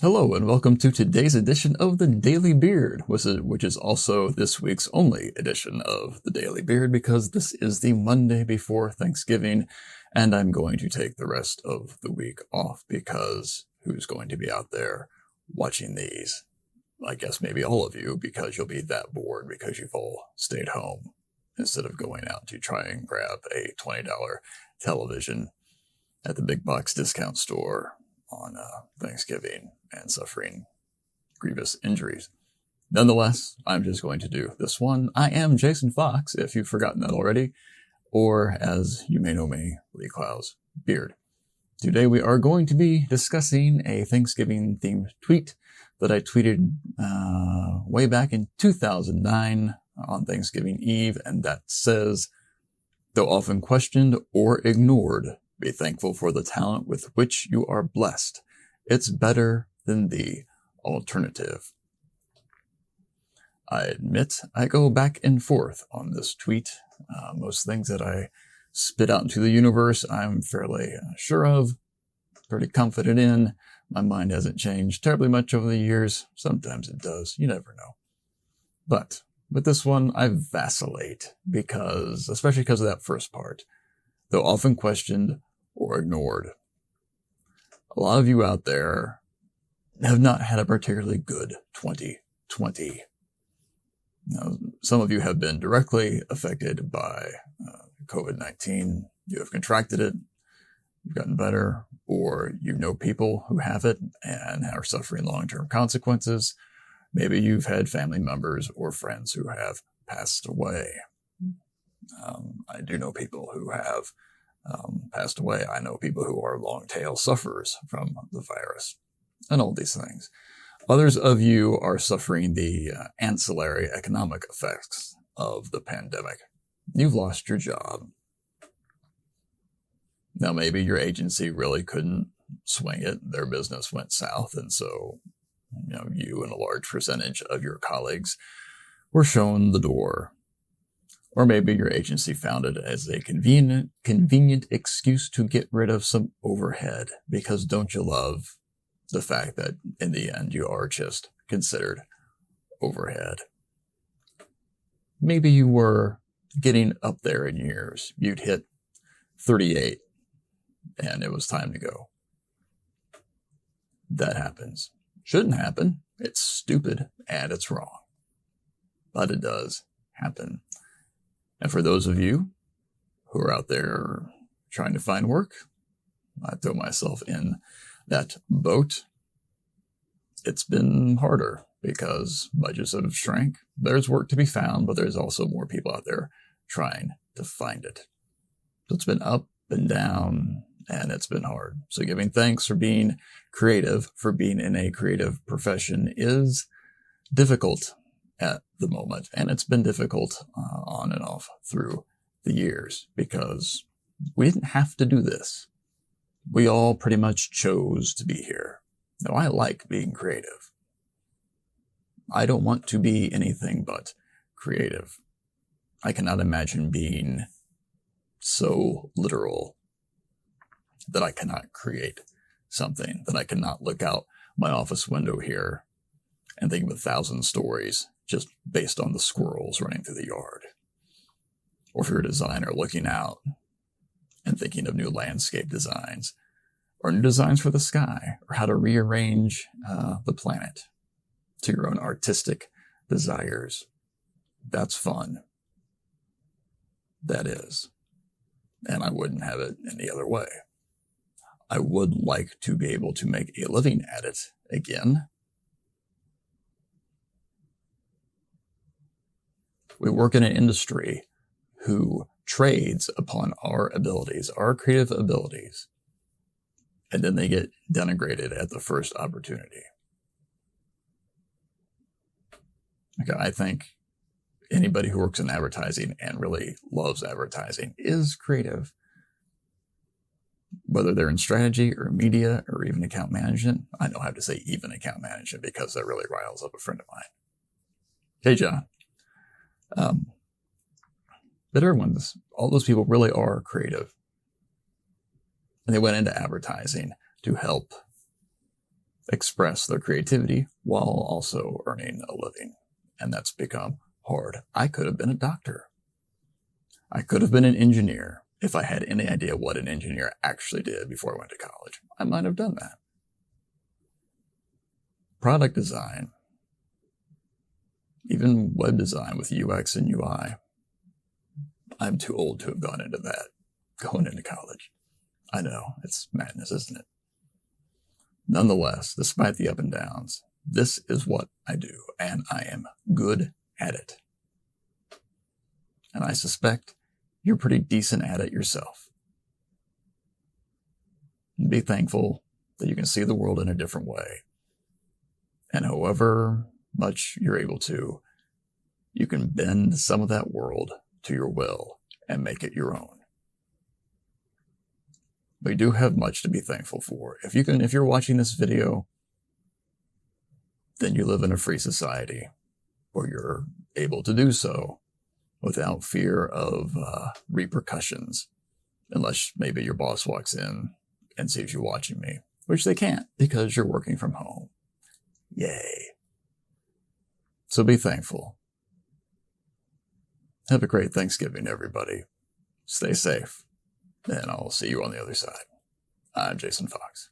Hello and welcome to today's edition of the Daily Beard, which is also this week's only edition of the Daily Beard because this is the Monday before Thanksgiving and I'm going to take the rest of the week off because who's going to be out there watching these? I guess maybe all of you, because you'll be that bored because you've all stayed home instead of going out to try and grab a $20 television at the big box discount store on Thanksgiving and suffering grievous injuries. Nonetheless, I'm just going to do this one. I am Jason Fox, if you've forgotten that already, or as you may know me, Lee Clow's Beard. Today we are going to be discussing a Thanksgiving-themed tweet that I tweeted way back in 2009 on Thanksgiving Eve, and that says, "Though often questioned or ignored, be thankful for the talent with which you are blessed. It's better than the alternative." I admit I go back and forth on this tweet. Most things that I spit out into the universe I'm fairly sure of, pretty confident in. My mind hasn't changed terribly much over the years. Sometimes it does. You never know. But with this one, I vacillate especially because of that first part. Though often questioned or ignored. A lot of you out there have not had a particularly good 2020. Now, some of you have been directly affected by COVID-19. You have contracted it, you've gotten better, or you know people who have it and are suffering long-term consequences. Maybe you've had family members or friends who have passed away. I do know people who have passed away. I know people who are long-tail sufferers from the virus and all these things. Others of you are suffering the ancillary economic effects of the pandemic. You've lost your job. Now, maybe your agency really couldn't swing it. Their business went south, and so you and a large percentage of your colleagues were shown the door. Or maybe your agency found it as a convenient excuse to get rid of some overhead, because don't you love the fact that in the end you are just considered overhead. Maybe you were getting up there in years. You'd hit 38 and it was time to go. That happens. Shouldn't happen. It's stupid and it's wrong. But it does happen. And for those of you who are out there trying to find work, I throw myself in that boat. It's been harder because budgets have shrank. There's work to be found, but there's also more people out there trying to find it. So it's been up and down, and it's been hard. So giving thanks for being creative, for being in a creative profession is difficult at the moment. And it's been difficult on and off through the years because we didn't have to do this. We all pretty much chose to be here. Now, I like being creative. I don't want to be anything but creative. I cannot imagine being so literal that I cannot create something, that I cannot look out my office window here and think of 1,000 stories just based on the squirrels running through the yard. Or if you're a designer looking out and thinking of new landscape designs, or new designs for the sky, or how to rearrange the planet to your own artistic desires. That's fun. That is. And I wouldn't have it any other way. I would like to be able to make a living at it again. We work in an industry who trades upon our abilities, our creative abilities, and then they get denigrated at the first opportunity. Okay, I think anybody who works in advertising and really loves advertising is creative. Whether they're in strategy or media or even account management. I know I have to say even account management because that really riles up a friend of mine. Hey, John. But all those people really are creative. And they went into advertising to help express their creativity while also earning a living. And that's become hard. I could have been a doctor. I could have been an engineer if I had any idea what an engineer actually did before I went to college. I might have done that. Product design, even web design with UX and UI. I'm too old to have gone into that going into college. I know, it's madness, isn't it? Nonetheless, despite the up and downs, this is what I do, and I am good at it. And I suspect you're pretty decent at it yourself. Be thankful that you can see the world in a different way. And however much you're able to, you can bend some of that world to your will and make it your own. We do have much to be thankful for. If you're watching this video, then you live in a free society where you're able to do so without fear of repercussions, unless maybe your boss walks in and sees you watching me, which they can't because you're working from home. Yay. So be thankful. Have a great Thanksgiving, everybody. Stay safe, and I'll see you on the other side. I'm Jason Fox.